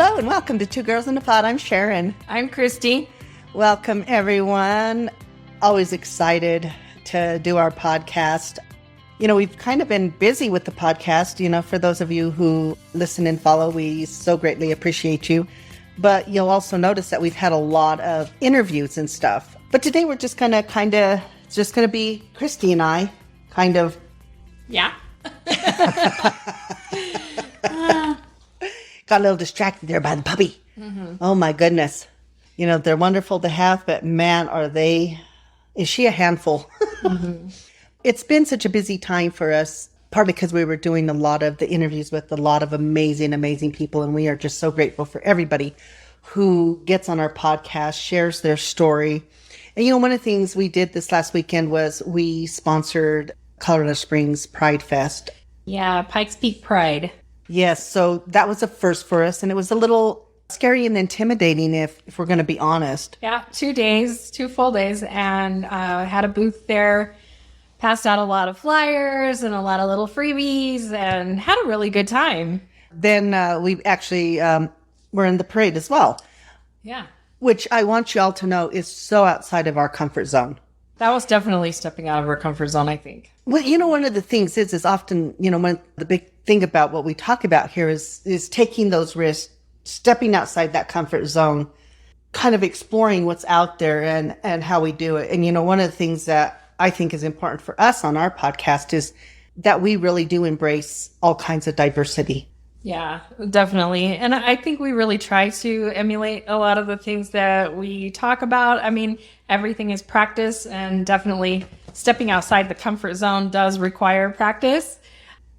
Hello and welcome to Two Girls in a Pod. I'm Sharon. I'm Christy. Welcome, everyone. Always excited to do our podcast. You know, we've kind of been busy with the podcast. You know, for those of you who listen and follow, we so greatly appreciate you. But you'll also notice that we've had a lot of interviews and stuff. But today we're just going to it's just going to be Christy and I kind of. Yeah. Got a little distracted there by the puppy. Mm-hmm. Oh my goodness. You know, they're wonderful to have, but man, is she a handful? Mm-hmm. It's been such a busy time for us, partly because we were doing a lot of the interviews with a lot of amazing, amazing people. And we are just so grateful for everybody who gets on our podcast, shares their story. And, you know, one of the things we did this last weekend was we sponsored Colorado Springs Pride Fest. Yeah, Pikes Peak Pride. Yes, so that was a first for us, and it was a little scary and intimidating if we're going to be honest. Yeah, 2 days, 2 full days, and had a booth there, passed out a lot of flyers and a lot of little freebies, and had a really good time. Then we actually were in the parade as well. Yeah. Which I want you all to know is so outside of our comfort zone. That was definitely stepping out of our comfort zone, I think. Well, you know, one of the things is often, you know, the big thing about what we talk about here is taking those risks, stepping outside that comfort zone, kind of exploring what's out there and how we do it. And, you know, one of the things that I think is important for us on our podcast is that we really do embrace all kinds of diversity. Yeah, definitely. And I think we really try to emulate a lot of the things that we talk about. I mean, everything is practice, and definitely stepping outside the comfort zone does require practice.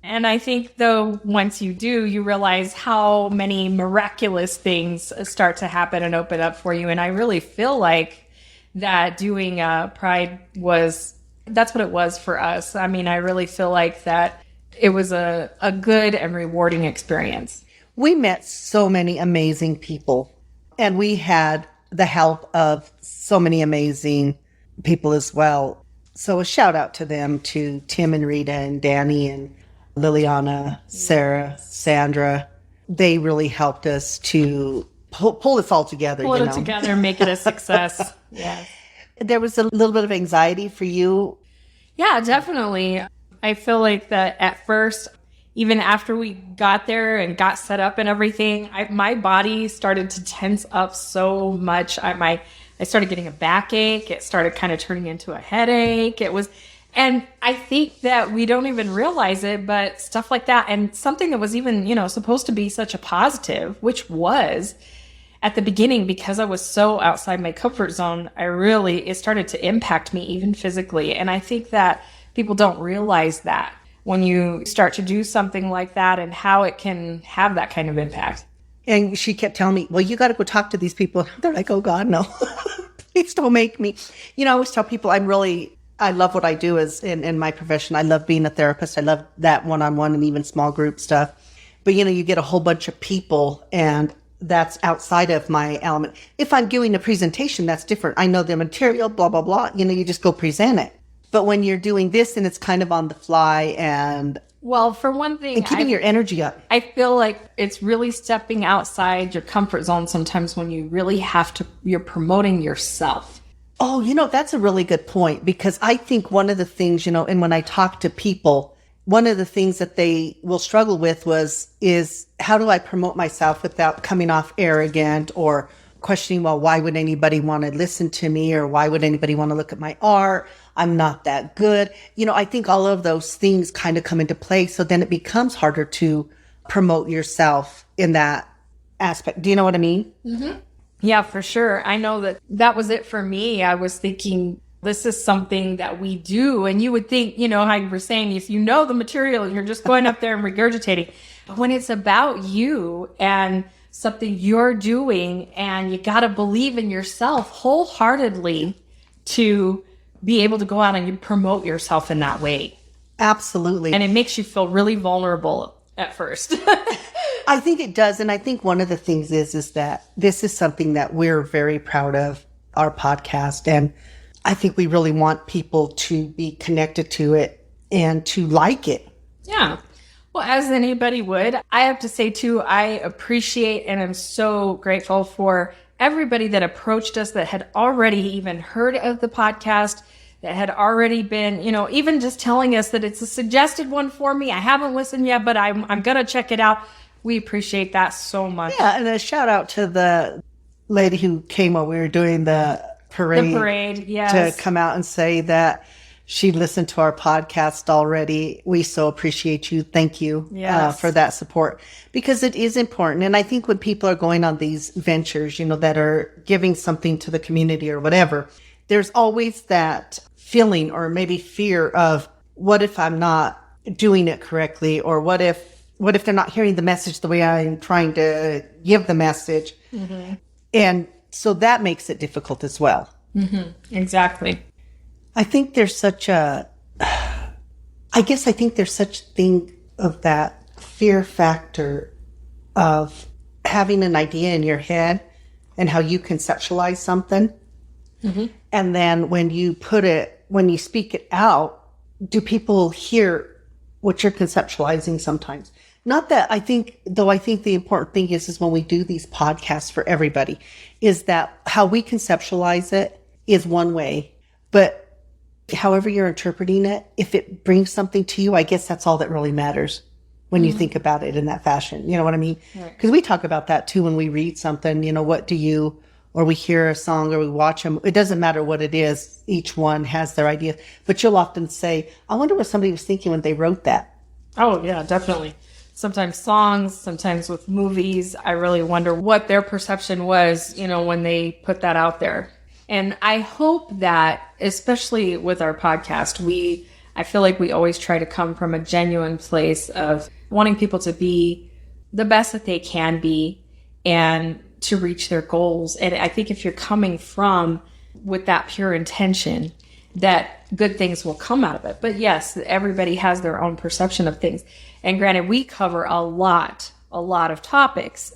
And I think, though, once you do, you realize how many miraculous things start to happen and open up for you. And I really feel like that doing Pride that's what it was for us. I mean, I really feel like that it was a good and rewarding experience. We met so many amazing people, and we had the help of so many amazing people as well. So a shout out to them, to Tim and Rita and Danny and Liliana, Sarah, Sandra. They really helped us to pull this all together. Pull it together, make it a success. Yeah. There was a little bit of anxiety for you. Yeah, definitely. I feel like that at first, even after we got there and got set up and everything, my body started to tense up so much. I started getting a backache. It started kind of turning into a headache. And I think that we don't even realize it, but stuff like that. And something that was even, you know, supposed to be such a positive, which was at the beginning, because I was so outside my comfort zone, it started to impact me even physically. And I think that people don't realize that when you start to do something like that and how it can have that kind of impact. And she kept telling me, well, you got to go talk to these people. They're like, oh God, no, please don't make me. You know, I always tell people I love what I do in my profession. I love being a therapist. I love that one-on-one and even small group stuff. But, you know, you get a whole bunch of people, and that's outside of my element. If I'm doing a presentation, that's different. I know the material, blah, blah, blah. You know, you just go present it. But when you're doing this and it's kind of on the fly and... Well, for one thing... And keeping your energy up. I feel like it's really stepping outside your comfort zone sometimes when you really you're promoting yourself. Oh, you know, that's a really good point, because I think one of the things, you know, and when I talk to people, one of the things that they will struggle with is how do I promote myself without coming off arrogant or questioning, well, why would anybody want to listen to me, or why would anybody want to look at my art? I'm not that good. You know, I think all of those things kind of come into play. So then it becomes harder to promote yourself in that aspect. Do you know what I mean? Mm-hmm. Yeah, for sure. I know that was it for me. I was thinking, this is something that we do. And you would think, you know, how you were saying, if you know the material, you're just going up there and regurgitating. But when it's about you and something you're doing, and you got to believe in yourself wholeheartedly to be able to go out and you promote yourself in that way. Absolutely. And it makes you feel really vulnerable at first. I think it does. And I think one of the things is that this is something that we're very proud of, our podcast. And I think we really want people to be connected to it and to like it. Yeah. Well, as anybody would, I have to say too, I appreciate and I'm so grateful for everybody that approached us that had already even heard of the podcast, that had already been, even just telling us that it's a suggested one for me. I haven't listened yet, but I'm going to check it out. We appreciate that so much. Yeah, and a shout out to the lady who came while we were doing the parade. The parade, yes. To come out and say that she listened to our podcast already. We so appreciate you. Thank you for that support, because it is important. And I think when people are going on these ventures, that are giving something to the community or whatever, there's always that feeling or maybe fear of, what if I'm not doing it correctly? Or what if they're not hearing the message the way I'm trying to give the message? Mm-hmm. And so that makes it difficult as well. Mm-hmm. Exactly. I think there's such thing of that fear factor of having an idea in your head and how you conceptualize something. Mm-hmm. And then when you speak it out, do people hear what you're conceptualizing sometimes? Not that I think the important thing is when we do these podcasts for everybody, is that how we conceptualize it is one way, but however you're interpreting it, if it brings something to you, I guess that's all that really matters when you think about it in that fashion. You know what I mean? Because we talk about that too when we read something, or we hear a song or we watch them. It doesn't matter what it is. Each one has their idea. But you'll often say, I wonder what somebody was thinking when they wrote that. Oh, yeah, definitely. Sometimes songs, sometimes with movies. I really wonder what their perception was, when they put that out there. And I hope that, especially with our podcast, I feel like we always try to come from a genuine place of wanting people to be the best that they can be and to reach their goals. And I think if you're coming from with that pure intention, that good things will come out of it. But yes, everybody has their own perception of things. And granted, we cover a lot of topics.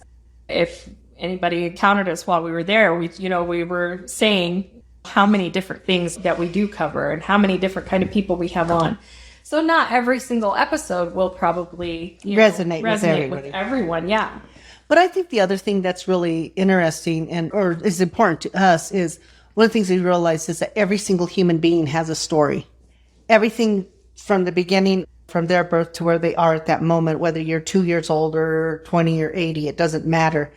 If anybody encountered us while we were there, we were saying how many different things that we do cover and how many different kind of people we have on. So not every single episode will probably resonate with everyone. Yeah. But I think the other thing that's really interesting or is important to us is one of the things we realize is that every single human being has a story. Everything from the beginning, from their birth to where they are at that moment, whether you're 2 years old or 20 or 80, it doesn't matter.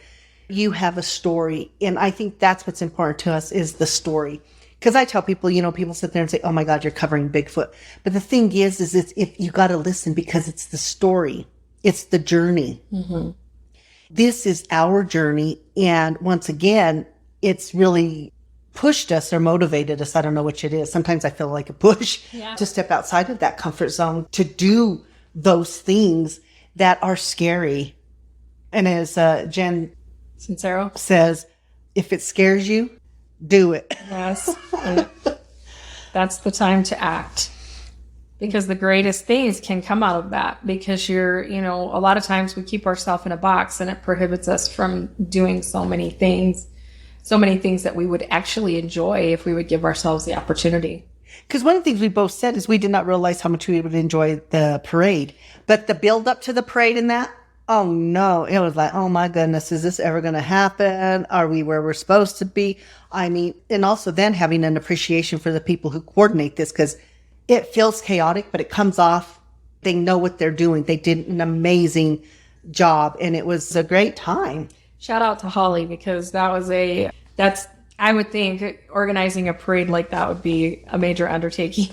You have a story. And I think that's what's important to us is the story. Because I tell people, people sit there and say, oh my God, you're covering Bigfoot. But the thing is if you got to listen because it's the story. It's the journey. Mm-hmm. This is our journey. And once again, it's really pushed us or motivated us. I don't know which it is. Sometimes I feel like a push to step outside of that comfort zone, to do those things that are scary. And as Jen Sincero says, if it scares you, do it. Yes. That's the time to act. Because the greatest things can come out of that. Because a lot of times we keep ourselves in a box and it prohibits us from doing so many things that we would actually enjoy if we would give ourselves the opportunity. Because one of the things we both said is we did not realize how much we would enjoy the parade. But the build up to the parade and that, oh no, it was like, oh my goodness, is this ever going to happen? Are we where we're supposed to be? I mean, and also then having an appreciation for the people who coordinate this, because it feels chaotic, but it comes off. They know what they're doing. They did an amazing job, and it was a great time. Shout out to Holly, because I would think organizing a parade like that would be a major undertaking.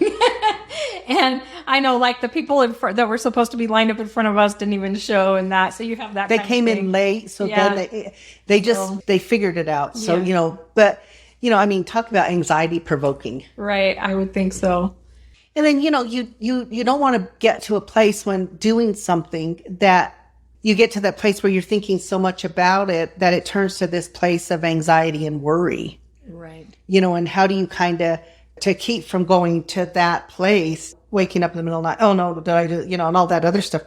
And I know, like, the people in front that were supposed to be lined up in front of us didn't even show, and that. So you have that. They came in late, so then they figured it out. So I mean, talk about anxiety provoking. Right, I would think so. And then you don't want to get to a place when doing something that you get to that place where you're thinking so much about it that it turns to this place of anxiety and worry. Right. And how do you kind of, to keep from going to that place, waking up in the middle of the night, oh no, did I do, and all that other stuff.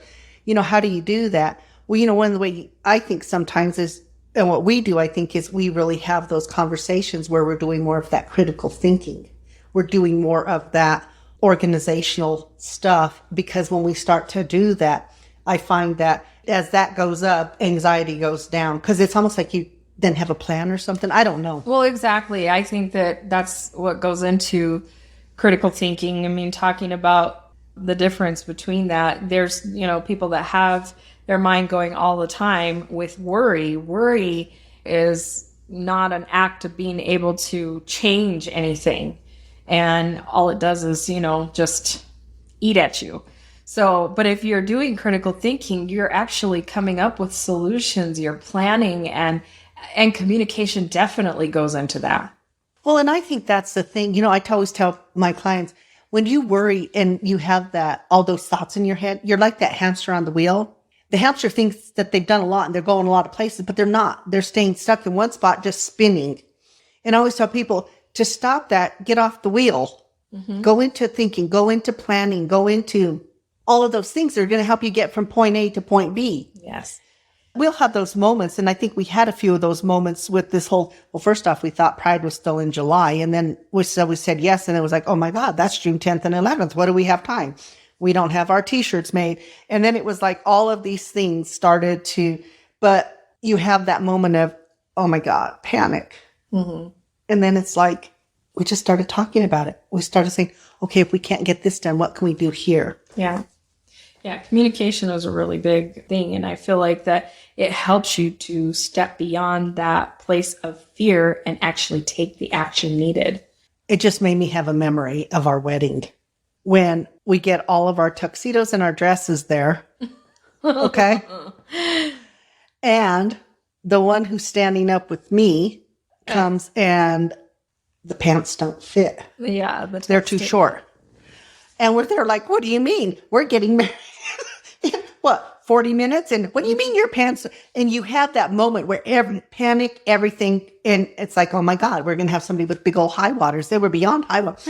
How do you do that? Well, one of the way I think sometimes is, and what we do, I think, is we really have those conversations where we're doing more of that critical thinking. We're doing more of that organizational stuff, because when we start to do that, I find that as that goes up, anxiety goes down because it's almost like you then have a plan or something. I don't know. Well, exactly. I think that that's what goes into critical thinking. I mean, talking about the difference between that, there's, people that have their mind going all the time with worry. Worry is not an act of being able to change anything. And all it does is, just eat at you. So, but if you're doing critical thinking, you're actually coming up with solutions, you're planning, and communication definitely goes into that. Well, and I think that's the thing. I always tell my clients, when you worry and you have all those thoughts in your head, you're like that hamster on the wheel. The hamster thinks that they've done a lot and they're going a lot of places, but they're not. They're staying stuck in one spot, just spinning. And I always tell people to stop that, get off the wheel, go into thinking, go into planning, go into all of those things that are going to help you get from point A to point B. Yes. We'll have those moments. And I think we had a few of those moments with this whole, well, first off, we thought Pride was still in July. And then we said yes. And it was like, oh my God, that's June 10th and 11th. What do we have time? We don't have our t-shirts made. And then it was like all of these things started to, but you have that moment of, oh my God, panic. And then it's like, we just started talking about it. We started saying, okay, if we can't get this done, what can we do here? Yeah. Yeah. Communication is a really big thing. And I feel like that it helps you to step beyond that place of fear and actually take the action needed. It just made me have a memory of our wedding when we get all of our tuxedos and our dresses there. Okay. And the one who's standing up with me comes and the pants don't fit. Yeah. They're too short. And we're there like, what do you mean? We're getting married. What, 40 minutes? And what do you mean your pants? And you have that moment where panic, everything. And it's like, oh my God, we're going to have somebody with big old high waters. They were beyond high waters.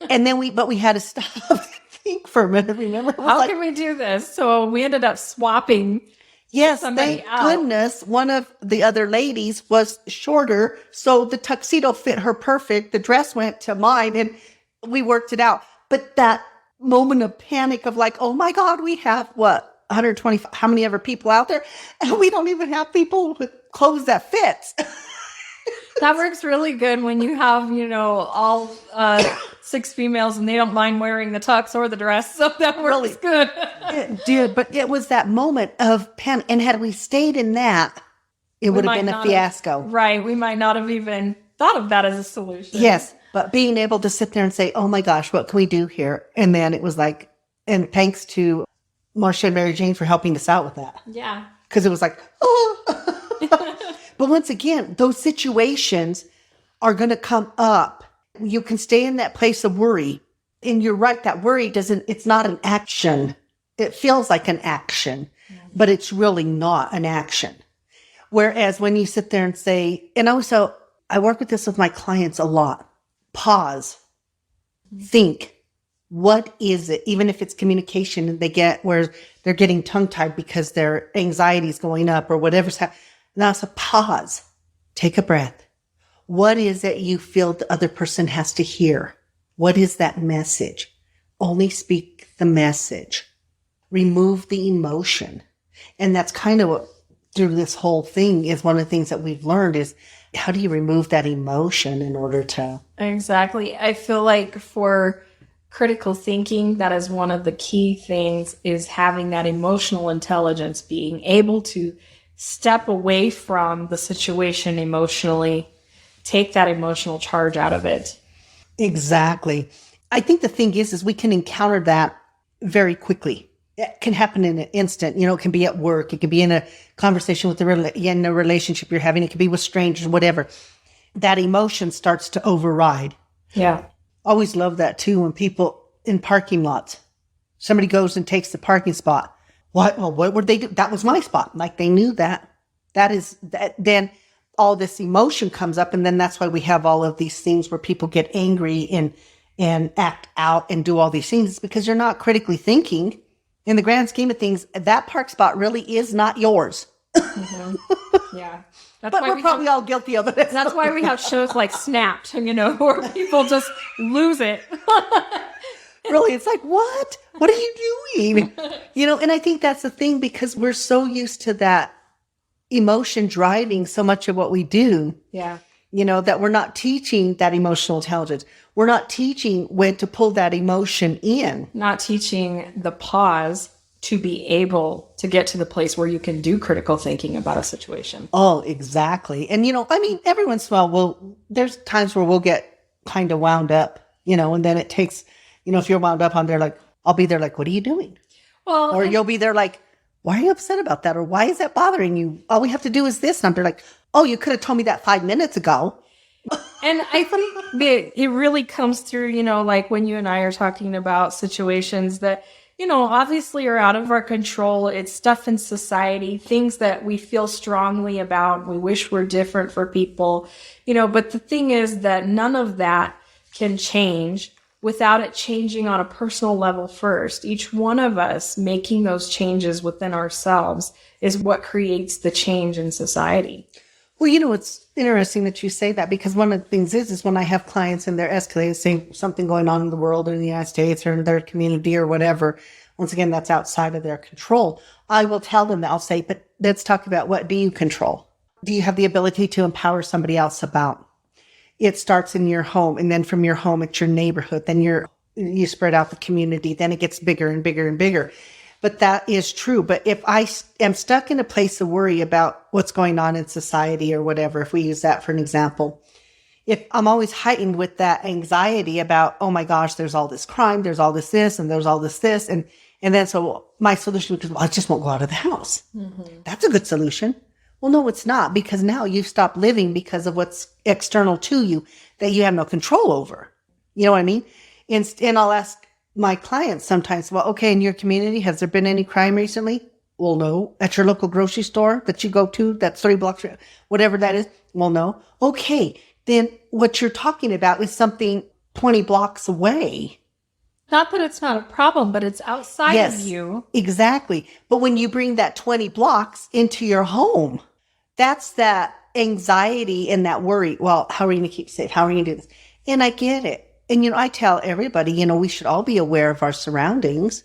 And then we had to stop and think for a minute. Remember? How can we do this? So we ended up swapping. Yes, thank goodness one of the other ladies was shorter. So the tuxedo fit her perfect. The dress went to mine and we worked it out. But that moment of panic of like, oh my God, we have 125, how many ever people out there? And we don't even have people with clothes that fits. That works really good when you have, all 6 females and they don't mind wearing the tux or the dress. So that works really good. It did. But it was that moment of panic. And had we stayed in that, it would have been a fiasco. Right. We might not have even thought of that as a solution. Yes. But being able to sit there and say, oh my gosh, what can we do here? And then it was like, and thanks to Marcia and Mary Jane for helping us out with that. Yeah. Because it was like, oh. But once again, those situations are going to come up. You can stay in that place of worry. And you're right, that worry it's not an action. It feels like an action, but it's really not an action. Whereas when you sit there and say, and also I work with this with my clients a lot. Pause, think, what is it? Even if it's communication and they get where they're getting tongue tied because their anxiety is going up or whatever's happening. Now it's a pause, take a breath. What is it you feel the other person has to hear? What is that message? Only speak the message. Remove the emotion. And that's kind of what through this whole thing is one of the things that we've learned is how do you remove that emotion in order to... Exactly. I feel like for critical thinking, that is one of the key things is having that emotional intelligence, being able to step away from the situation emotionally, take that emotional charge out of it. Exactly. I think the thing is we can encounter that very quickly. It can happen in an instant. It can be at work. It can be in a conversation with in a relationship you're having. It can be with strangers, whatever. That emotion starts to override. Yeah. Always love that too when people in parking lots, somebody goes and takes the parking spot. What? Well, what would they do? That was my spot. Like they knew that. That is that. Then all this emotion comes up, and then that's why we have all of these things where people get angry and act out and do all these things. It's because you're not critically thinking. In the grand scheme of things, that park spot really is not yours. Mm-hmm. Yeah. But we're probably all guilty of it. That's why we have shows like Snapped, where people just lose it. Really, it's like, what are you doing? And I think that's the thing, because we're so used to that emotion driving so much of what we do. Yeah. That we're not teaching that emotional intelligence. We're not teaching when to pull that emotion in. Not teaching the pause to be able to get to the place where you can do critical thinking about a situation. Oh, exactly. And, every once in a while, there's times where we'll get kind of wound up, and then it takes, if you're wound up, I'll be there like, what are you doing? Well, Or you'll be there like, why are you upset about that? Or why is that bothering you? All we have to do is this. And I'm there like, oh, you could have told me that 5 minutes ago. and I think it really comes through, like when you and I are talking about situations that, obviously are out of our control. It's stuff in society, things that we feel strongly about. We wish were different for people, but the thing is that none of that can change without it changing on a personal level first. Each one of us making those changes within ourselves is what creates the change in society. Well, it's interesting that you say that, because one of the things is when I have clients and they're escalating, saying something going on in the world or in the United States or in their community or whatever, once again, that's outside of their control. I will tell them that. I'll say, but let's talk about, what do you control? Do you have the ability to empower somebody else about? It starts in your home, and then from your home, it's your neighborhood. Then you spread out the community. Then it gets bigger and bigger and bigger. But that is true. But if I am stuck in a place of worry about what's going on in society or whatever, if we use that for an example, if I'm always heightened with that anxiety about, oh my gosh, there's all this crime, there's all this, and there's all this. And then so my solution is, I just won't go out of the house. Mm-hmm. That's a good solution. Well, no, it's not, because now you've stopped living because of what's external to you that you have no control over. You know what I mean? And I'll ask my clients sometimes, well, okay, in your community, has there been any crime recently? Well, no. At your local grocery store that you go to, that's 3 blocks, whatever that is? Well, no. Okay, then what you're talking about is something 20 blocks away. Not that it's not a problem, but it's outside of you. Exactly. But when you bring that 20 blocks into your home, that's that anxiety and that worry. Well, how are you going to keep safe? How are you going to do this? And I get it. And, I tell everybody, we should all be aware of our surroundings,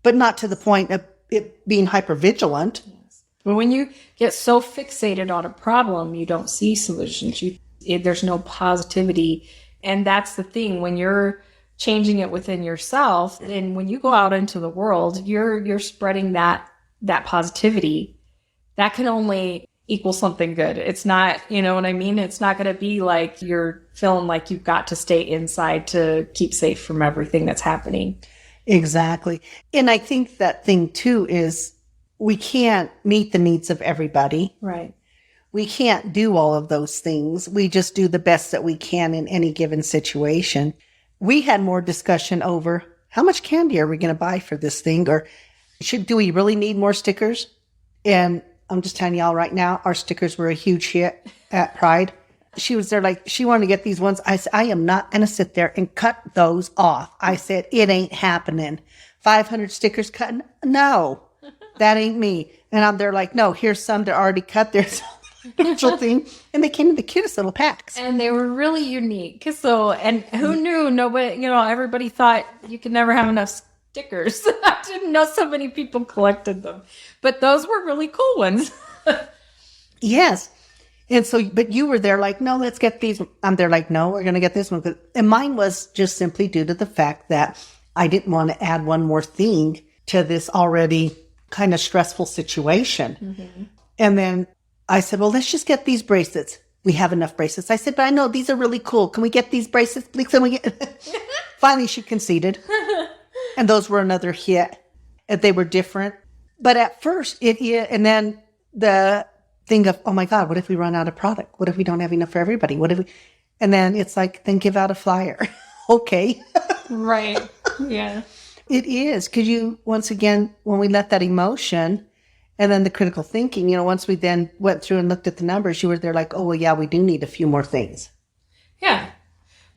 but not to the point of it being hypervigilant. Yes. But when you get so fixated on a problem, you don't see solutions. There's no positivity. And that's the thing. When you're changing it within yourself, and when you go out into the world, you're spreading that positivity. That can only equal something good. It's not, you know what I mean? It's not going to be like you're feeling like you've got to stay inside to keep safe from everything that's happening. Exactly. And I think that thing too is we can't meet the needs of everybody. Right. We can't do all of those things. We just do the best that we can in any given situation. We had more discussion over how much candy are we going to buy for this thing, or do we really need more stickers? And I'm just telling y'all right now, our stickers were a huge hit at Pride. She was there like, she wanted to get these ones. I said, I am not going to sit there and cut those off. I said, it ain't happening. 500 stickers cutting? No, that ain't me. And I'm there like, no, here's some that are already cut. There's a thing. And they came in the cutest little packs. And they were really unique. So, and who knew? Nobody, everybody thought you could never have enough stickers. I didn't know so many people collected them, but those were really cool ones. Yes. And so, but you were there like, no, let's get these. I'm there like, no, we're going to get this one. And mine was just simply due to the fact that I didn't want to add one more thing to this already kind of stressful situation. Mm-hmm. And then I said, well, let's just get these bracelets. We have enough bracelets. I said, but I know these are really cool. Can we get these bracelets, please? Can we get? Finally, she conceded. And those were another hit. And they were different. But at first, and then the thing of, oh my God, what if we run out of product? What if we don't have enough for everybody? And then it's like, then give out a flyer. Okay. Right. Yeah. It is. Because once again, when we let that emotion and then the critical thinking, once we then went through and looked at the numbers, you were there like, oh, well, yeah, we do need a few more things. Yeah.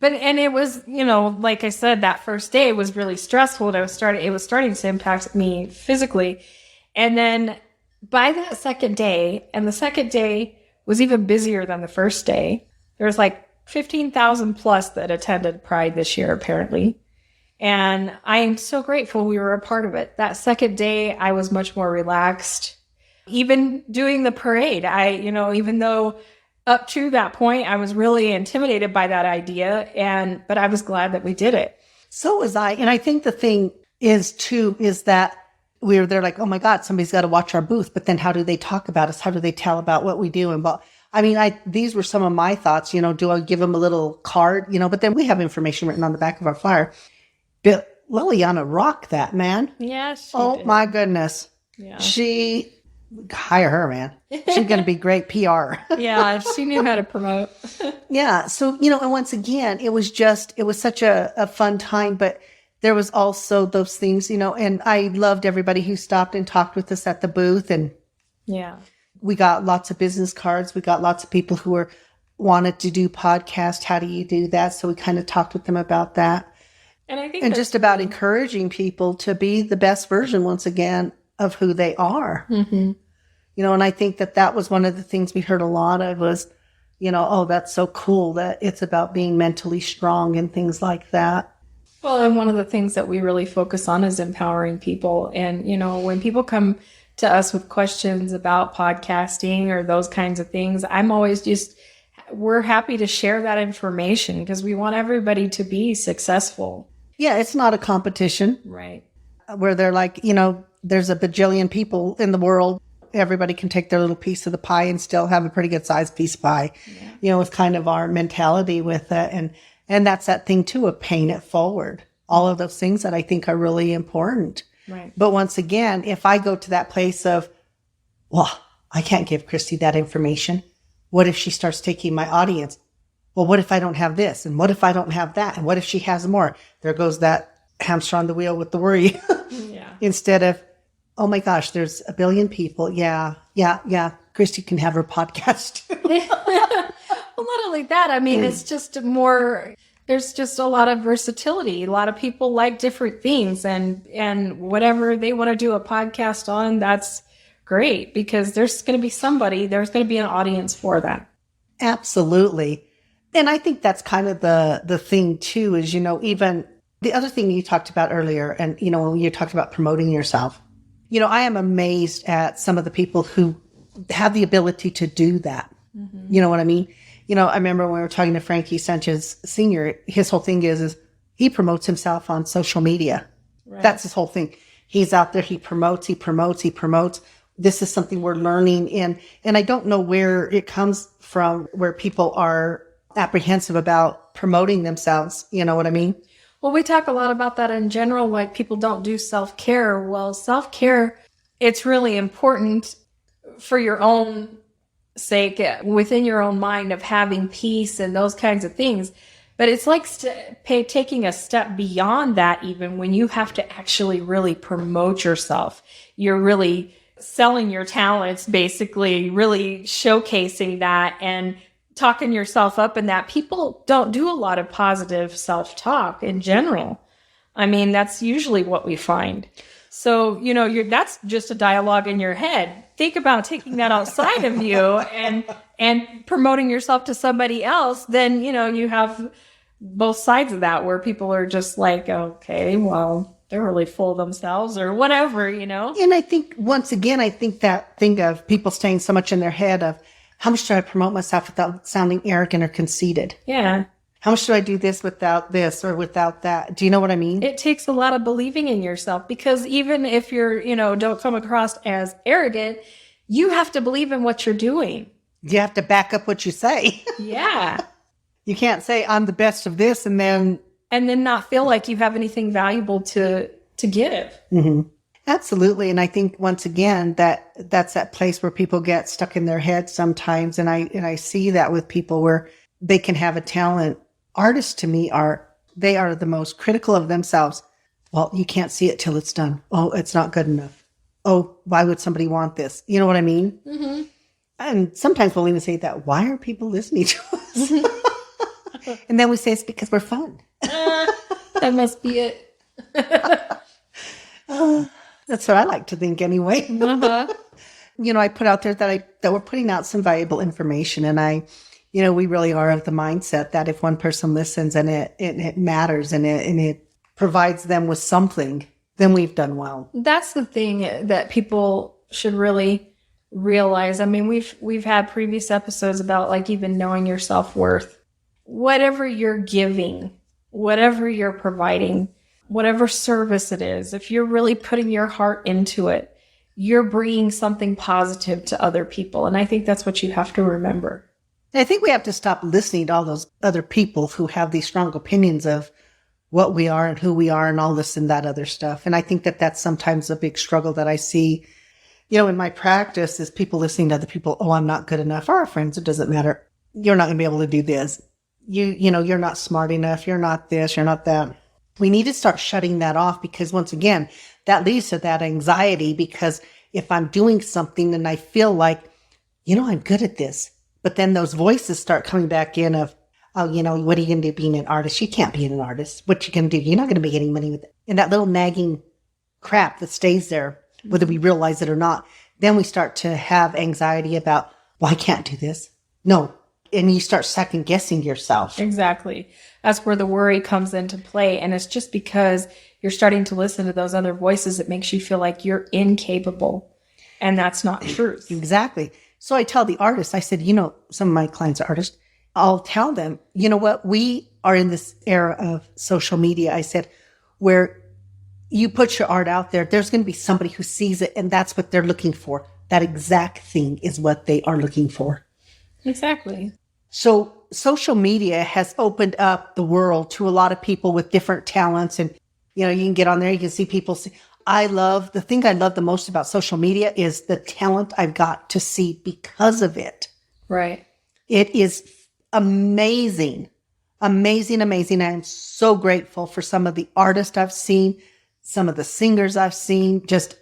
And it was, like I said, that first day was really stressful. It was starting to impact me physically. And then by that second day, and the second day was even busier than the first day, there was like 15,000 plus that attended Pride this year, apparently. And I am so grateful we were a part of it. That second day, I was much more relaxed. Even doing the parade, even though up to that point, I was really intimidated by that idea. But I was glad that we did it. So was I. And I think the thing is that we were there like, oh my God, somebody's got to watch our booth. But then how do they talk about us? How do they tell about what we do? And these were some of my thoughts, do I give them a little card, but then we have information written on the back of our flyer. But Liliana rocked that, man. Yeah. My goodness. Yeah. She, hire her, man. She's going to be great PR. Yeah. She knew how to promote. Yeah. So, and once again, it was such a fun time, but there was also those things, and I loved everybody who stopped and talked with us at the booth. And yeah, we got lots of business cards. We got lots of people who wanted to do podcast. How do you do that? So we kind of talked with them about that. And I think just about encouraging people to be the best version once again of who they are. Mm-hmm. And I think that was one of the things we heard a lot of was, oh, that's so cool that it's about being mentally strong and things like that. Well, and one of the things that we really focus on is empowering people. And, when people come to us with questions about podcasting or those kinds of things, I'm always we're happy to share that information because we want everybody to be successful. Yeah, it's not a competition. Right. Where they're like, there's a bajillion people in the world. Everybody can take their little piece of the pie and still have a pretty good sized piece of pie. Yeah. It's kind of our mentality with it. And that's that thing too, of paying it forward. All of those things that I think are really important. Right. But once again, if I go to that place of, well, I can't give Christy that information. What if she starts taking my audience? Well, what if I don't have this? And what if I don't have that? And what if she has more? There goes that hamster on the wheel with the worry. Yeah. Instead of, oh my gosh, there's a billion people. Yeah. Christy can have her podcast. Well, not only that, it's just there's just a lot of versatility. A lot of people like different things and whatever they want to do a podcast on, that's great because there's going to be an audience for that. Absolutely. And I think that's kind of the thing too, is, even the other thing you talked about earlier, and, when you talked about promoting yourself, I am amazed at some of the people who have the ability to do that. Mm-hmm. You know what I mean? I remember when we were talking to Frankie Sanchez Sr., his whole thing is he promotes himself on social media. Right. That's his whole thing. He's out there. He promotes. This is something we're learning in. And I don't know where it comes from, where people are apprehensive about promoting themselves. You know what I mean? Well, we talk a lot about that in general, like people don't do self-care. Well, self-care, it's really important for your own sake, within your own mind, of having peace and those kinds of things. But it's like taking a step beyond that, even when you have to actually really promote yourself. You're really selling your talents, basically, really showcasing that and talking yourself up in that. People don't do a lot of positive self-talk in general. That's usually what we find. So, that's just a dialogue in your head. Think about taking that outside of you and promoting yourself to somebody else. Then, you have both sides of that where people are just like, okay, well, they're really full of themselves or whatever, And I think, once again, that thing of people staying so much in their head of, how much do I promote myself without sounding arrogant or conceited? Yeah. How much do I do this without this or without that? Do you know what I mean? It takes a lot of believing in yourself, because even if you're, don't come across as arrogant, you have to believe in what you're doing. You have to back up what you say. Yeah. You can't say I'm the best of this and then not feel like you have anything valuable to give. Mm-hmm. Absolutely. And I think, once again, that's that place where people get stuck in their head sometimes. And I see that with people where they can have a talent. Artists, to me, they are the most critical of themselves. Well, you can't see it till it's done. Oh, it's not good enough. Oh, why would somebody want this? You know what I mean? Mm-hmm. And sometimes we'll even say that, why are people listening to us? Mm-hmm. And then we say it's because we're fun. That must be it. That's what I like to think anyway. Uh-huh. I put out there that we're putting out some valuable information, and we really are of the mindset that if one person listens and it matters and it provides them with something, then we've done well. That's the thing that people should really realize. I mean, we've had previous episodes about like even knowing your self-worth. Whatever you're giving, whatever you're providing, whatever service it is, if you're really putting your heart into it, you're bringing something positive to other people. And I think that's what you have to remember. I think we have to stop listening to all those other people who have these strong opinions of what we are and who we are and all this and that other stuff. And I think that that's sometimes a big struggle that I see, in my practice is people listening to other people. Oh, I'm not good enough. Or our friends, it doesn't matter. You're not going to be able to do this. You're not smart enough. You're not this. You're not that. We need to start shutting that off because once again, that leads to that anxiety because if I'm doing something and I feel like, I'm good at this, but then those voices start coming back in of, oh, what are you going to do being an artist? You can't be an artist. What you going to do? You're not going to make any money with it. And that little nagging crap that stays there, whether we realize it or not, then we start to have anxiety about, well, I can't do this. No. And you start second guessing yourself. Exactly. That's where the worry comes into play. And it's just because you're starting to listen to those other voices, it makes you feel like you're incapable. And that's not truth. Exactly. So I tell the artists, I said, some of my clients are artists. I'll tell them, you know what? We are in this era of social media. I said, where you put your art out there, there's going to be somebody who sees it and that's what they're looking for. That exact thing is what they are looking for. Exactly. So social media has opened up the world to a lot of people with different talents. And, you can get on there, you can see people. The thing I love the most about social media is the talent I've got to see because of it. Right. It is amazing, amazing, amazing. I'm so grateful for some of the artists I've seen, some of the singers I've seen. Just,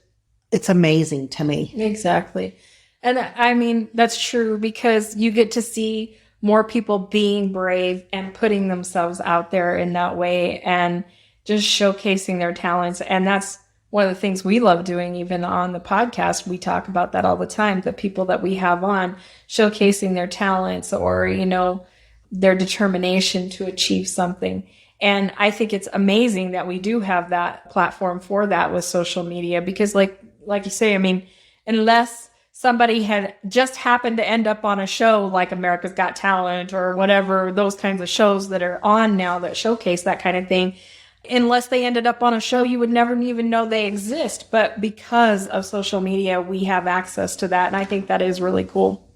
it's amazing to me. Exactly. And I mean, that's true because you get to see more people being brave and putting themselves out there in that way and just showcasing their talents. And that's one of the things we love doing, even on the podcast. We talk about that all the time, the people that we have on showcasing their talents or, their determination to achieve something. And I think it's amazing that we do have that platform for that with social media because like you say, I mean, unless somebody had just happened to end up on a show like America's Got Talent or whatever, those kinds of shows that are on now that showcase that kind of thing. Unless they ended up on a show, you would never even know they exist. But because of social media, we have access to that. And I think that is really cool.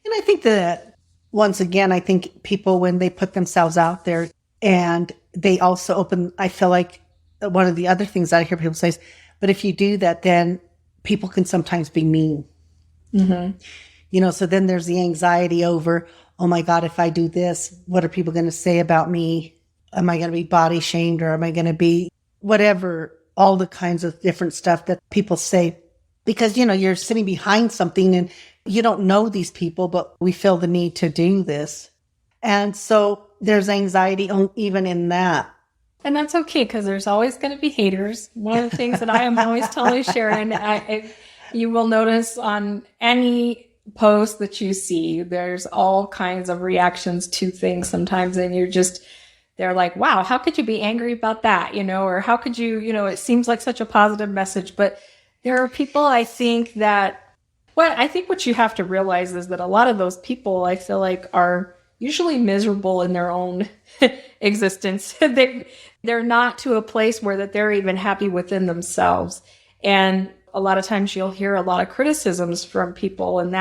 And I think that once again, I think people, when they put themselves out there and they also I feel like one of the other things that I hear people say is, but if you do that, then people can sometimes be mean. Mm-hmm. So then there's the anxiety over, oh my God, if I do this, what are people going to say about me? Am I going to be body shamed or am I going to be whatever, all the kinds of different stuff that people say? Because, you're sitting behind something and you don't know these people, but we feel the need to do this. And so there's anxiety even in that. And that's okay because there's always going to be haters. One of the things that I am always telling Sharon, you will notice on any post that you see, there's all kinds of reactions to things sometimes. And they're like, wow, how could you be angry about that? Or how could you, it seems like such a positive message. But there are people, I think what you have to realize is that a lot of those people, I feel like, are usually miserable in their own existence. They're not to a place where that they're even happy within themselves. And a lot of times you'll hear a lot of criticisms from people and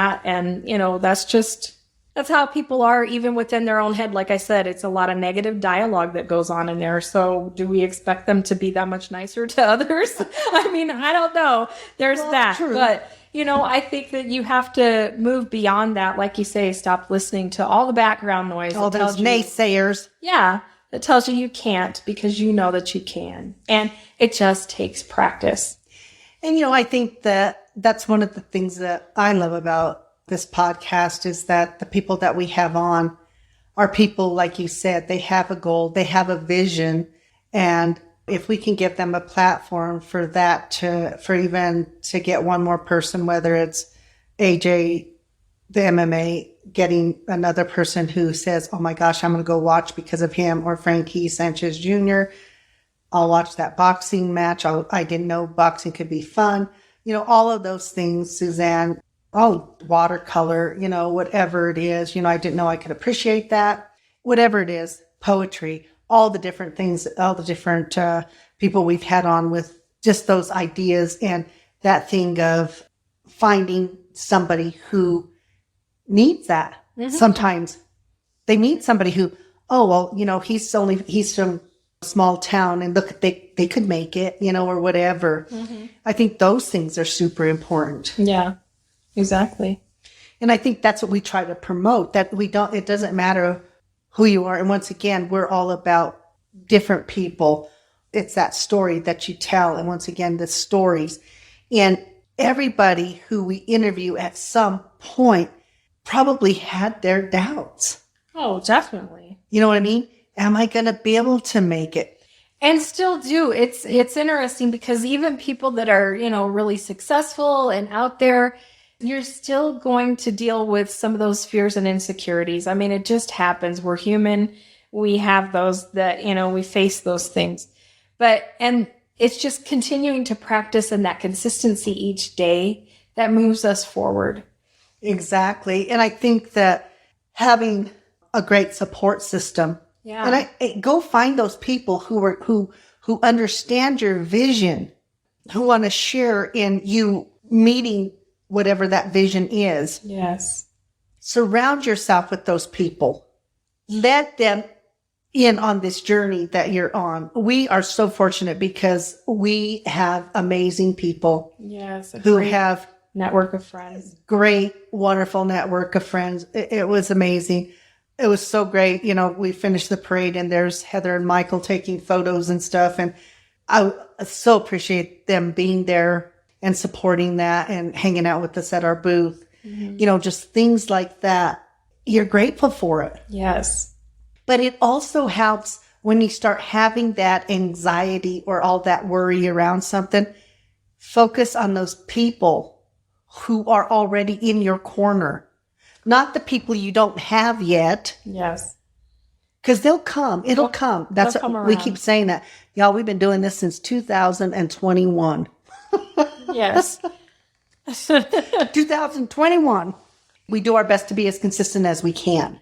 that's how people are even within their own head. Like I said, it's a lot of negative dialogue that goes on in there. So do we expect them to be that much nicer to others? I mean, I don't know. There's that. True. But, I think that you have to move beyond that. Like you say, stop listening to all the background noise. All those naysayers. Yeah. That tells you can't because you know that you can. And it just takes practice. And, I think that that's one of the things that I love about this podcast is that the people that we have on are people, like you said, they have a goal, they have a vision. And if we can give them a platform for that even to get one more person, whether it's AJ, the MMA, getting another person who says, oh my gosh, I'm going to go watch because of him, or Frankie Sanchez Jr., I'll watch that boxing match. I didn't know boxing could be fun. All of those things, Suzanne. Oh, watercolor, whatever it is. I didn't know I could appreciate that. Whatever it is, poetry, all the different things, all the different people we've had on with just those ideas and that thing of finding somebody who needs that. Mm-hmm. Sometimes they need somebody who, oh, well, he's from a small town and look, they could make it, or whatever. Mm-hmm. I think those things are super important. Yeah, exactly. And I think that's what we try to promote, that it doesn't matter who you are. And once again, we're all about different people. It's that story that you tell. And once again, the stories. And everybody who we interview at some point probably had their doubts. Oh, definitely. You know what I mean? Am I going to be able to make it? And still do. It's interesting because even people that are, really successful and out there, you're still going to deal with some of those fears and insecurities. I mean, it just happens. We're human. We have those that, we face those things. And it's just continuing to practice and that consistency each day that moves us forward. Exactly. And I think that having a great support system. Yeah. And I go find those people who understand your vision, who want to share in you meeting whatever that vision is. Yes. Surround yourself with those people. Let them in on this journey that you're on. We are so fortunate because we have amazing people. Yes. Who have network of friends. Great, wonderful network of friends. It was amazing. It was so great. We finished the parade and there's Heather and Michael taking photos and stuff. And I so appreciate them being there and supporting that and hanging out with us at our booth. Mm-hmm. Just things like that. You're grateful for it. Yes. But it also helps when you start having that anxiety or all that worry around something. Focus on those people who are already in your corner. Not the people you don't have yet. Yes. Because they'll come. It'll come. That's what we keep saying that. Y'all, we've been doing this since 2021. Yes. 2021. We do our best to be as consistent as we can.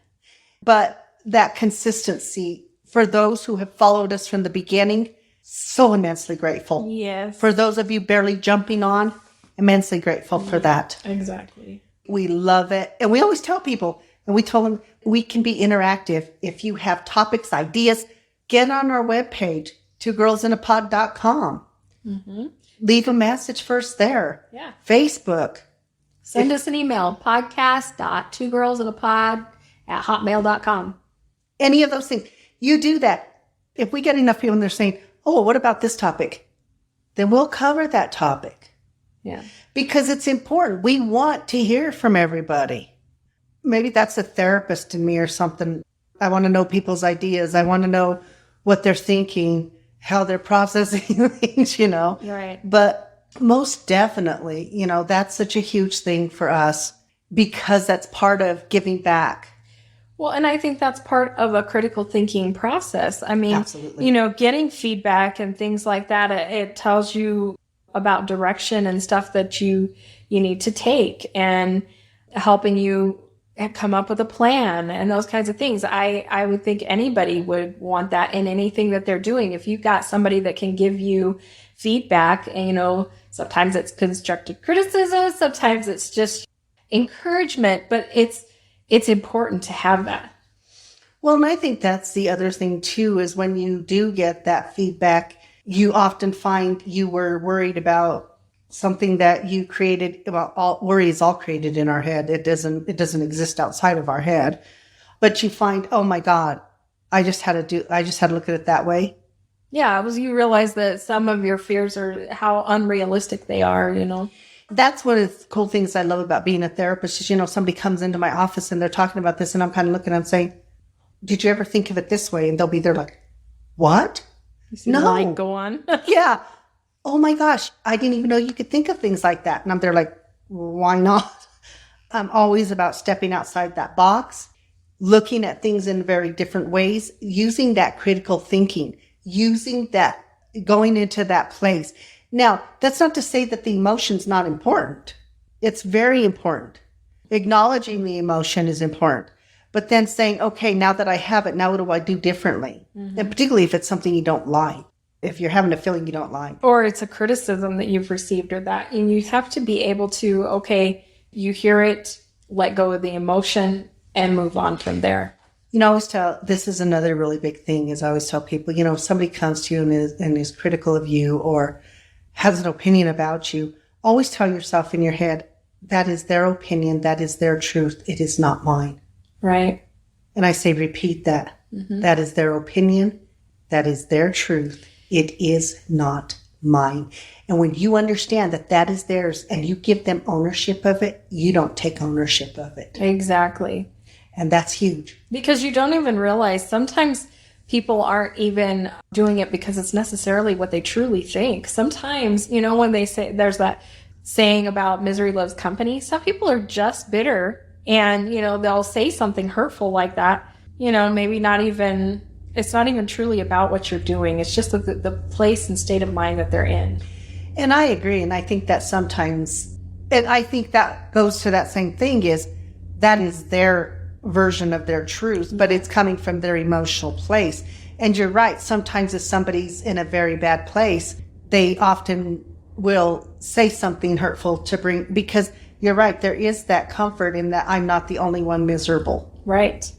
But that consistency, for those who have followed us from the beginning, so immensely grateful. Yes. For those of you barely jumping on, immensely grateful for that. Exactly. We love it. And we always tell people, and we told them, we can be interactive. If you have topics, ideas, get on our webpage, twogirlsinapod.com. Mm-hmm. Leave a message first there. Yeah. Facebook. Send us an email, podcast.twogirlsinapod@hotmail.com. Any of those things. You do that. If we get enough people and they're saying, oh, what about this topic? Then we'll cover that topic. Yeah. Because it's important. We want to hear from everybody. Maybe that's a therapist in me or something. I want to know people's ideas. I want to know what they're thinking, how they're processing things, Right. But most definitely, that's such a huge thing for us because that's part of giving back. Well, and I think that's part of a critical thinking process. I mean, absolutely. Getting feedback and things like that, it tells you about direction and stuff that you need to take and helping you come up with a plan and those kinds of things. I would think anybody would want that in anything that they're doing. If you've got somebody that can give you feedback and, sometimes it's constructive criticism, sometimes it's just encouragement, but it's important to have that. Well, and I think that's the other thing too, is when you do get that feedback, you often find you were worried about something that you created. Well, worry is all created in our head. It doesn't exist outside of our head. But you find, oh my God, I just had to look at it that way. Yeah, you realize that some of your fears are how unrealistic they are, That's one of the cool things I love about being a therapist is, somebody comes into my office and they're talking about this and I'm kind of looking and saying, did you ever think of it this way? And they'll be there like, what? No. The line go on. Yeah. Oh my gosh. I didn't even know you could think of things like that. And I'm there like, why not? I'm always about stepping outside that box, looking at things in very different ways, using that critical thinking, using that going into that place. Now, that's not to say that the emotion's not important. It's very important. Acknowledging the emotion is important. But then saying, okay, now that I have it, now what do I do differently? And particularly if it's something you don't like, if you're having a feeling you don't like. Or it's a criticism that you've received or that. And you have to be able to, okay, you hear it, let go of the emotion and move on from there. You know, I always tell, this is another really big thing, is I always tell people, you know, if somebody comes to you and is critical of you or has an opinion about you, always tell yourself in your head, that is their opinion, that is their truth, it is not mine. Right. And I say, repeat that. That is their opinion, that is their truth, it is not mine. And when you understand that that is theirs and you give them ownership of it, you don't take ownership of it. Exactly. And that's huge. Because you don't even realize sometimes people aren't even doing it because it's necessarily what they truly think. Sometimes, you know, when they say, there's that saying about misery loves company, some people are just bitter and, you know, they'll say something hurtful like that, you know, maybe not even, it's not even truly about what you're doing. It's just the place and state of mind that they're in. And I agree. And I think that sometimes, and I think that goes to that same thing, is that is their version of their truth, but it's coming from their emotional place. And you're right. Sometimes if somebody's in a very bad place, they often will say something hurtful to bring, because you're right. There is that comfort in that I'm not the only one miserable. Right.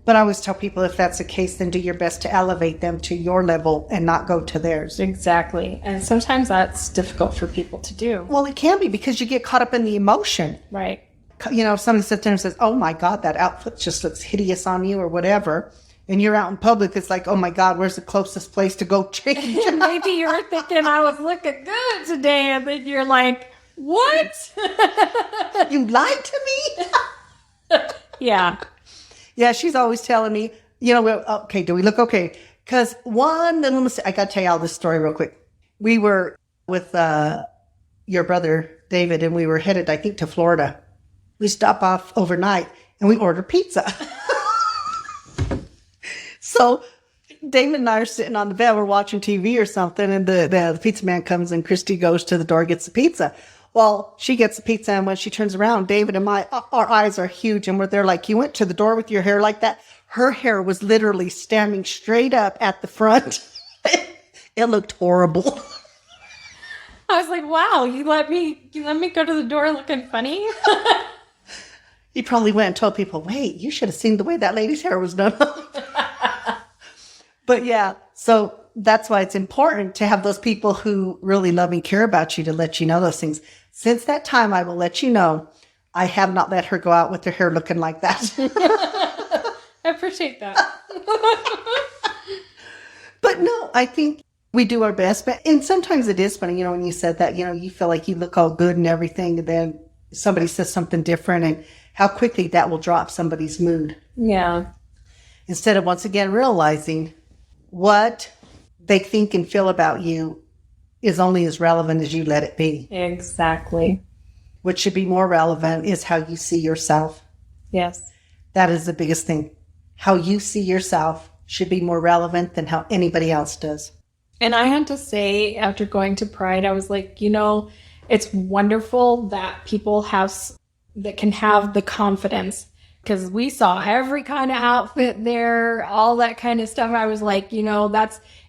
But I always tell people, if that's the case, then do your best to elevate them to your level and not go to theirs. Exactly. And sometimes that's difficult for people to do. Well, it can be, because you get caught up in the emotion. Right. You know, if somebody sits there and says, oh my God, that outfit just looks hideous on you or whatever, and you're out in public, it's like, oh my God, where's the closest place to go change? Maybe you're thinking I was looking good today, and then you're like, what? You lied to me? Yeah. Yeah, she's always telling me, you know, okay, do we look okay? Because one little mistake, I got to tell you all this story real quick. We were with your brother, David, and we were headed, I think, to Florida. We stop off overnight and we order pizza. So David and I are sitting on the bed, we're watching TV or something, and the pizza man comes and Christy goes to the door, gets the pizza. Well, she gets the pizza, and when she turns around, David and our eyes are huge, and we're there like, you went to the door with your hair like that? Her hair was literally standing straight up at the front. It looked horrible. I was like, wow, you let me go to the door looking funny? He probably went and told people, wait, you should have seen the way that lady's hair was done. But yeah, so that's why it's important to have those people who really love and care about you to let you know those things. Since that time, I will let you know, I have not let her go out with her hair looking like that. I appreciate that. But no, I think we do our best. But, and sometimes it is funny, you know, when you said that, you know, you feel like you look all good and everything, and then somebody says something different, and how quickly that will drop somebody's mood. Yeah. Instead of once again realizing what they think and feel about you is only as relevant as you let it be. Exactly. What should be more relevant is how you see yourself. Yes. That is the biggest thing. How you see yourself should be more relevant than how anybody else does. And I had to say, after going to Pride, I was like, you know, it's wonderful that people that can have the confidence, because we saw every kind of outfit there, all that kind of stuff. I was like, you know,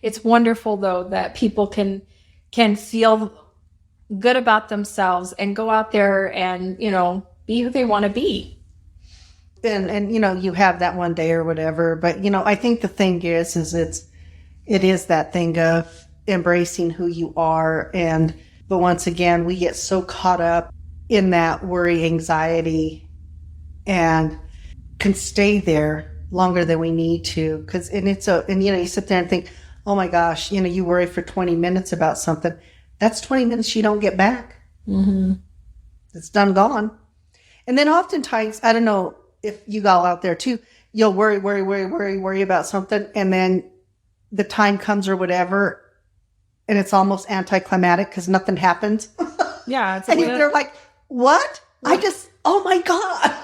it's wonderful though that people can feel good about themselves and go out there and, you know, be who they want to be. And you know, you have that one day or whatever, but you know, I think the thing is it is that thing of embracing who you are. But once again, we get so caught up in that worry, anxiety, and can stay there longer than we need to. And you know, you sit there and think, oh my gosh, you know, you worry for 20 minutes about something. That's 20 minutes you don't get back. Mm-hmm. It's done, gone. And then oftentimes, I don't know if you all out there too, you'll worry about something, and then the time comes or whatever, and it's almost anticlimactic because nothing happens. Yeah. And they're like, what? Oh my God.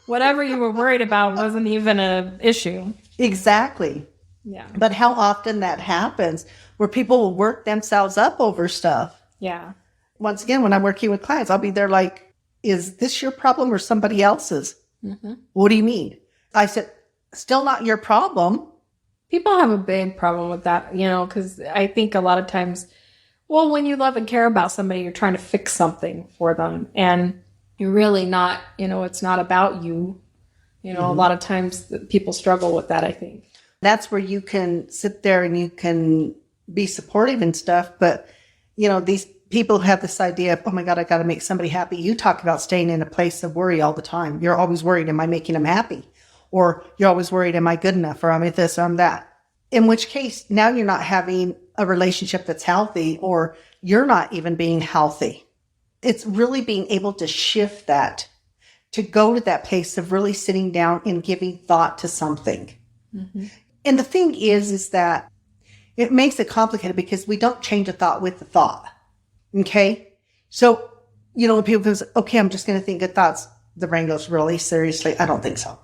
Whatever you were worried about wasn't even an issue. Exactly. Yeah. But how often that happens where people will work themselves up over stuff. Yeah. Once again, when I'm working with clients, I'll be there like, is this your problem or somebody else's? Mm-hmm. What do you mean? I said, still not your problem. People have a big problem with that, because I think a lot of times, well, when you love and care about somebody, you're trying to fix something for them. And you're really not, it's not about you. A lot of times people struggle with that, I think. That's where you can sit there and you can be supportive and stuff. But, these people have this idea of, oh my God, I got to make somebody happy. You talk about staying in a place of worry all the time. You're always worried, am I making them happy? Or you're always worried, am I good enough? Or am I this or am that? In which case, now you're not having a relationship that's healthy, or you're not even being healthy. It's really being able to shift that, to go to that place of really sitting down and giving thought to something. Mm-hmm. And the thing is that it makes it complicated because we don't change a thought with the thought. Okay? So, when people go, okay, I'm just going to think good thoughts, the brain goes, really? Seriously? I don't think so.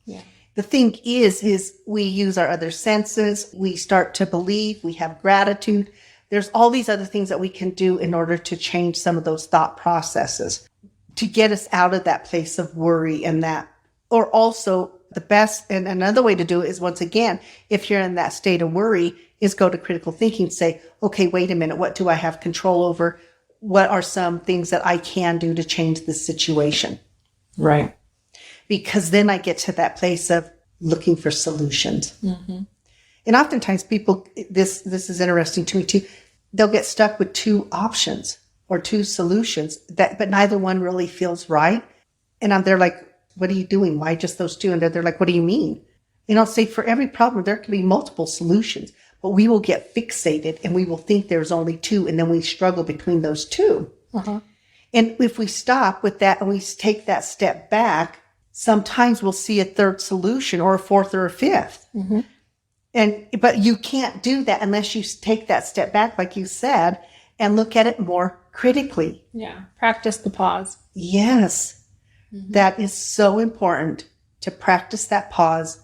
Yeah. The thing is we use our other senses. We start to believe. We have gratitude. There's all these other things that we can do in order to change some of those thought processes to get us out of that place of worry and that. Or also the best, and another way to do it is, once again, if you're in that state of worry, is go to critical thinking. Say, okay, wait a minute. What do I have control over? What are some things that I can do to change this situation? Right. Because then I get to that place of looking for solutions. Mm-hmm. And oftentimes people, this is interesting to me too, they'll get stuck with two options or two solutions but neither one really feels right. And they're like, what are you doing? Why just those two? And they're like, what do you mean? And I'll say, for every problem, there can be multiple solutions, but we will get fixated and we will think there's only two. And then we struggle between those two. Uh-huh. And if we stop with that and we take that step back, sometimes we'll see a third solution or a fourth or a fifth. Mm-hmm. But you can't do that unless you take that step back, like you said, and look at it more critically. Yeah. Practice the pause. Yes. Mm-hmm. That is so important, to practice that pause,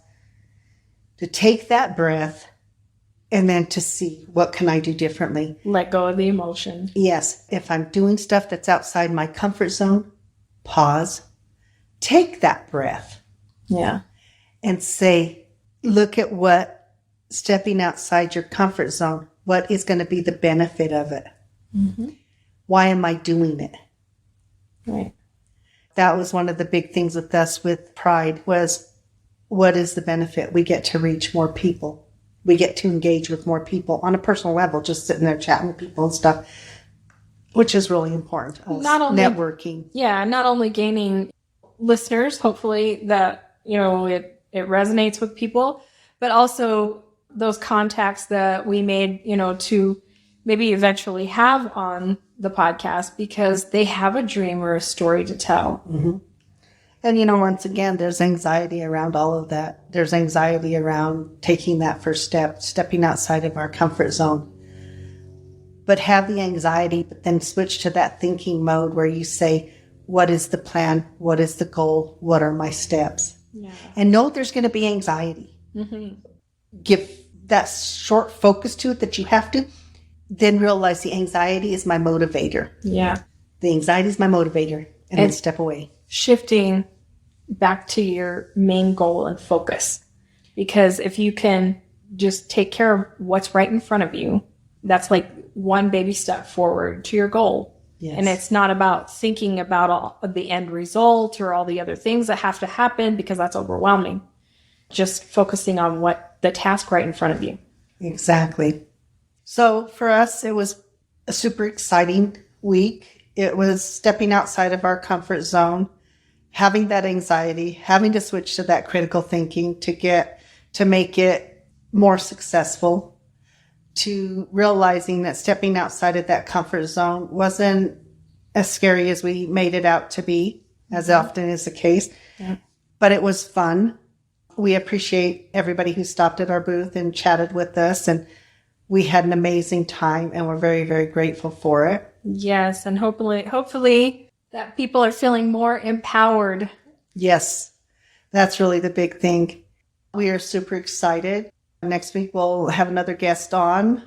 to take that breath, and then to see, what can I do differently? Let go of the emotion. Yes. If I'm doing stuff that's outside my comfort zone, pause. Take that breath. Yeah. And say, look at what stepping outside your comfort zone, what is going to be the benefit of it? Mm-hmm. Why am I doing it? Right. That was one of the big things with us with Pride was, what is the benefit? We get to reach more people. We get to engage with more people on a personal level, just sitting there chatting with people and stuff, which is really important. Not only networking. Yeah. Not only gaining listeners, hopefully that, it resonates with people, but also those contacts that we made, to maybe eventually have on the podcast because they have a dream or a story to tell. Mm-hmm. And, once again, there's anxiety around all of that. There's anxiety around taking that first step, stepping outside of our comfort zone. But have the anxiety, but then switch to that thinking mode where you say, what is the plan? What is the goal? What are my steps? Yeah. And know there's going to be anxiety. Mm-hmm. Give that short focus to it that you have to. Then realize the anxiety is my motivator. Yeah. The anxiety is my motivator. And then step away. Shifting back to your main goal and focus. Because if you can just take care of what's right in front of you, that's like one baby step forward to your goal. Yes. And it's not about thinking about all of the end result or all the other things that have to happen because that's overwhelming. Just focusing on what the task right in front of you. Exactly. So for us, it was a super exciting week. It was stepping outside of our comfort zone, having that anxiety, having to switch to that critical thinking to make it more successful, to realizing that stepping outside of that comfort zone wasn't as scary as we made it out to be, as often is the case. Yeah. But it was fun. We appreciate everybody who stopped at our booth and chatted with us, and we had an amazing time, and we're very, very grateful for it. Yes, and hopefully that people are feeling more empowered. Yes, that's really the big thing. We are super excited. Next week, we'll have another guest on.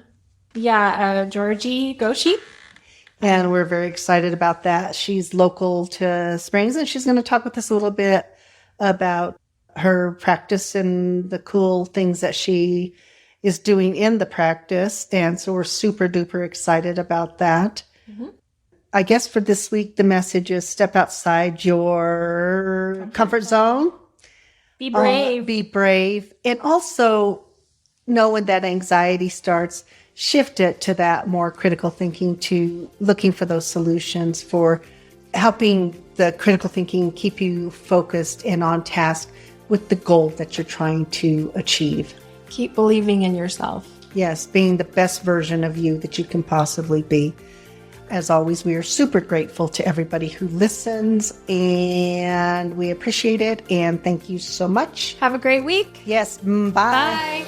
Yeah, Georgie Goshi. And we're very excited about that. She's local to Springs, and she's going to talk with us a little bit about her practice and the cool things that she is doing in the practice. And so we're super duper excited about that. Mm-hmm. I guess for this week, the message is step outside your comfort zone. Be brave. Be brave. And also know when that anxiety starts, shift it to that more critical thinking, to looking for those solutions, for helping the critical thinking keep you focused and on task with the goal that you're trying to achieve. Keep believing in yourself. Yes, being the best version of you that you can possibly be. As always, we are super grateful to everybody who listens, and we appreciate it. And thank you so much. Have a great week. Yes, bye. Bye.